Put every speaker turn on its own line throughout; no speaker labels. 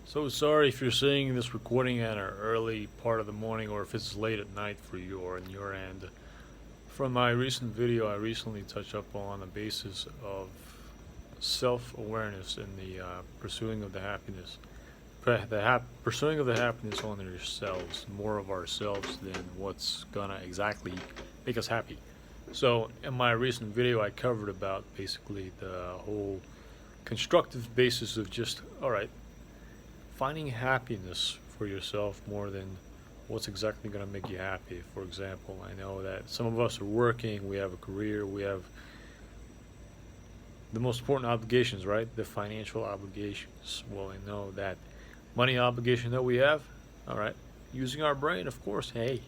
So sorry if you're seeing this recording at an early part of the morning or if it's late at night for you or on your end. From my recent video, I recently touched up on the basis of self-awareness in the pursuing of the happiness. Pursuing of the happiness on yourselves, more of ourselves than what's gonna exactly make us happy. So in my recent video, I covered about basically the whole constructive basis of just, all right, finding happiness for yourself more than what's exactly going to make you happy. For example, I know that some of us are working, we have a career, we have the most important obligations, right? The financial obligations. Well, I know that money obligation that we have, all right, using our brain, of course, hey,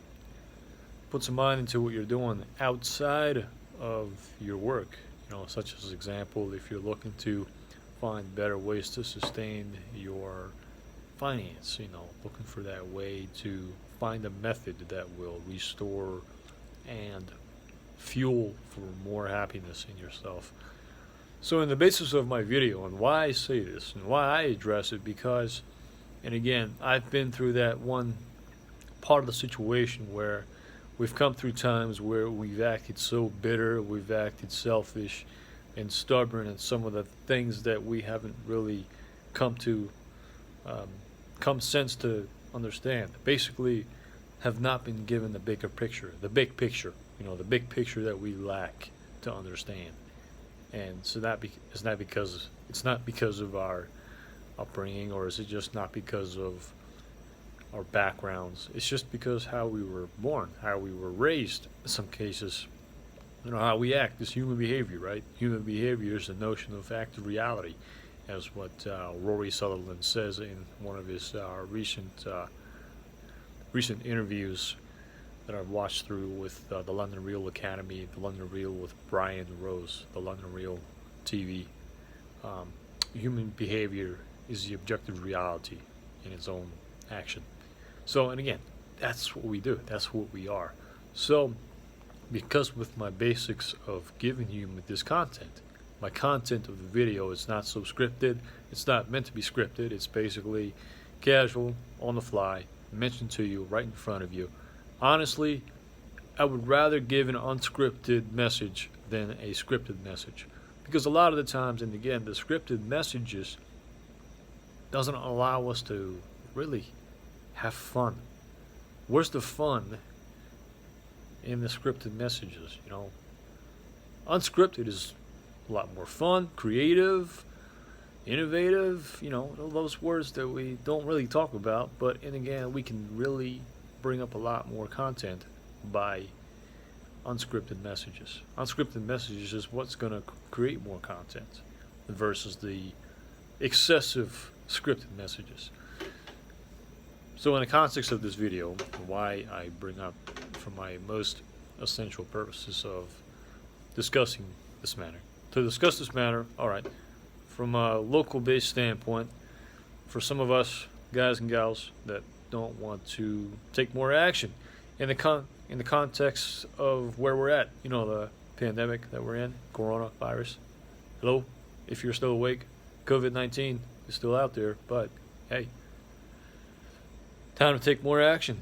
put some mind into what you're doing outside of your work, such as example, if you're looking to find better ways to sustain your finance, looking for that way to find a method that will restore and fuel for more happiness in yourself. So in the basis of my video and why I say this and why I address it, because, and again, I've been through that one part of the situation where we've come through times where we've acted so bitter, we've acted selfish and stubborn, and some of the things that we haven't really come sense to understand, basically have not been given the bigger picture, the big picture, the big picture that we lack to understand. And so it's not because of our upbringing, or is it just not because of our backgrounds? It's just because how we were born, how we were raised in some cases, how we act is human behavior, right? Human behavior is the notion of active reality, as what Rory Sutherland says in one of his recent interviews that I've watched through with the London Real Academy, the London Real with Brian Rose, the London Real TV. Human behavior is the objective reality in its own action. So, and again, that's what we do. That's what we are. So, because with my basics of giving you this content, my content of the video is not so scripted. It's not meant to be scripted. It's basically casual, on the fly, mentioned to you right in front of you. Honestly, I would rather give an unscripted message than a scripted message, because a lot of the times, and again, the scripted messages doesn't allow us to really have fun. Where's the fun in the scripted messages? Unscripted is a lot more fun, creative, innovative, all those words that we don't really talk about, but and again, we can really bring up a lot more content by unscripted messages. Unscripted messages is what's going to create more content versus the excessive scripted messages. So in the context of this video, why I bring up for my most essential purposes of discussing this matter. To discuss this matter, all right, from a local-based standpoint, for some of us guys and gals that don't want to take more action in the context of where we're at, the pandemic that we're in, coronavirus. Hello, if you're still awake, COVID-19 is still out there, but hey, time to take more action.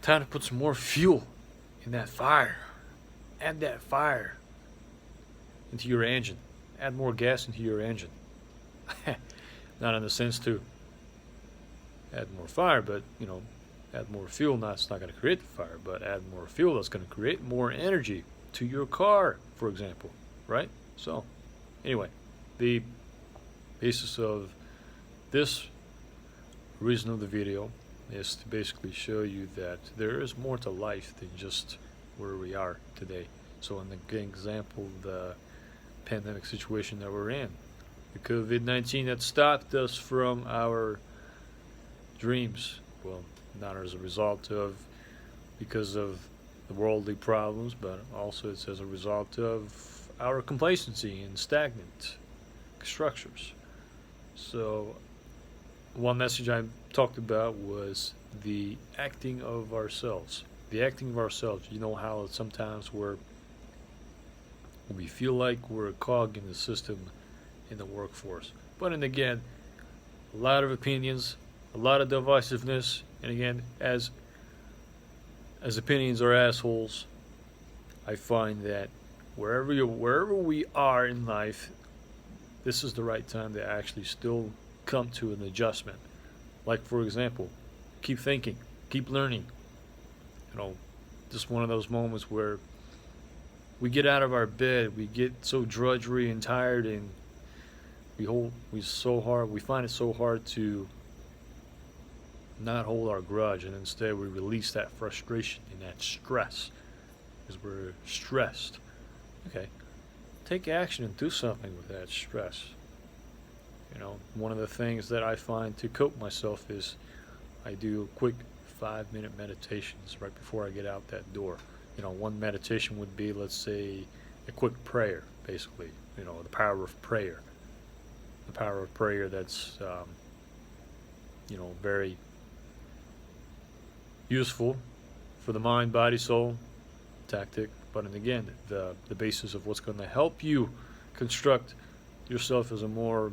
Time to put some more fuel in that fire. Add that fire into your engine. Add more gas into your engine. Not in the sense to add more fire, but add more fuel. It's not going to create the fire, but add more fuel that's going to create more energy to your car, for example, right? So anyway, the basis of this reason of the video is to basically show you that there is more to life than just where we are today. So in the example, the pandemic situation that we're in, the COVID-19 that stopped us from our dreams, well, not as a result of because of the worldly problems, but also it's as a result of our complacency and stagnant structures. So one message I talked about was the acting of ourselves. The acting of ourselves. How sometimes we feel like we're a cog in the system in the workforce. But and again, a lot of opinions, a lot of divisiveness, and again, as opinions are assholes, I find that wherever we are in life, this is the right time to actually still come to an adjustment. Like, for example, keep thinking, keep learning. You know, just one of those moments where we get out of our bed, we get so drudgery and tired, and we find it so hard to not hold our grudge, and instead we release that frustration and that stress because we're stressed. Okay, take action and do something with that stress. You know, one of the things that I find to cope myself is I do quick 5-minute meditations right before I get out that door. You know, one meditation would be, let's say, a quick prayer, basically. You know, the power of prayer. The power of prayer that's, you know, very useful for the mind, body, soul tactic. But and again, the basis of what's going to help you construct yourself as a more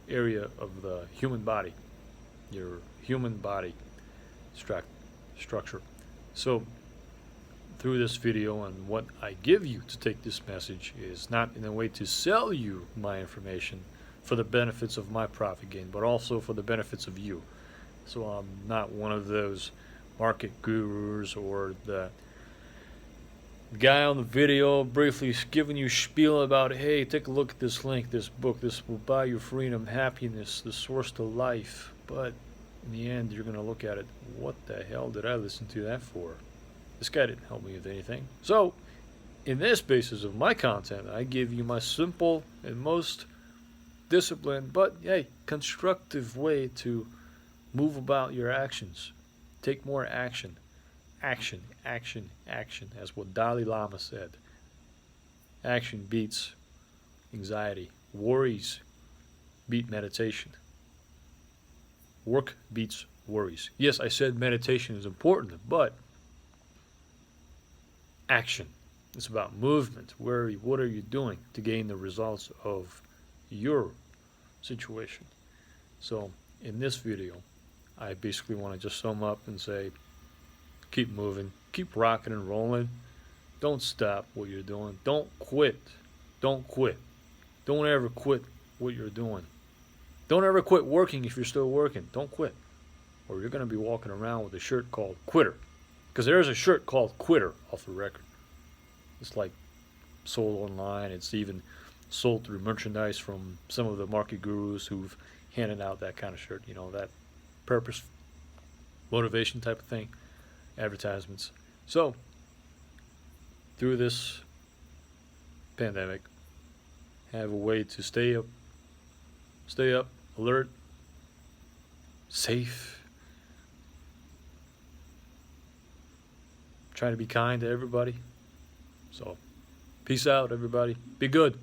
area of the human body, your human body structure. So through this video, and what I give you to take this message is not in a way to sell you my information for the benefits of my profit gain, but also for the benefits of you. So I'm not one of those market gurus or the guy on the video briefly giving you spiel about, hey, take a look at this link, this book, this will buy you freedom, happiness, the source to life. But in the end, you're going to look at it, what the hell did I listen to that for? This guy didn't help me with anything. So in this basis of my content, I give you my simple and most disciplined, but hey, constructive way to move about your actions. Take more action. Action, action, action. That's what Dalai Lama said. Action beats anxiety. Worries beat meditation. Work beats worries. Yes, I said meditation is important, but action. It's about movement. What are you doing to gain the results of your situation? So in this video, I basically want to just sum up and say, keep moving, keep rocking and rolling. Don't stop what you're doing. Don't quit. Don't quit. Don't ever quit what you're doing. Don't ever quit working if you're still working. Don't quit. Or you're going to be walking around with a shirt called Quitter. Because there is a shirt called Quitter off the record. It's like sold online. It's even sold through merchandise from some of the market gurus who've handed out that kind of shirt. You know, that purpose, motivation type of thing. Advertisements. So, through this pandemic, have a way to stay up, alert, safe. Try to be kind to everybody. So, peace out, everybody. Be good.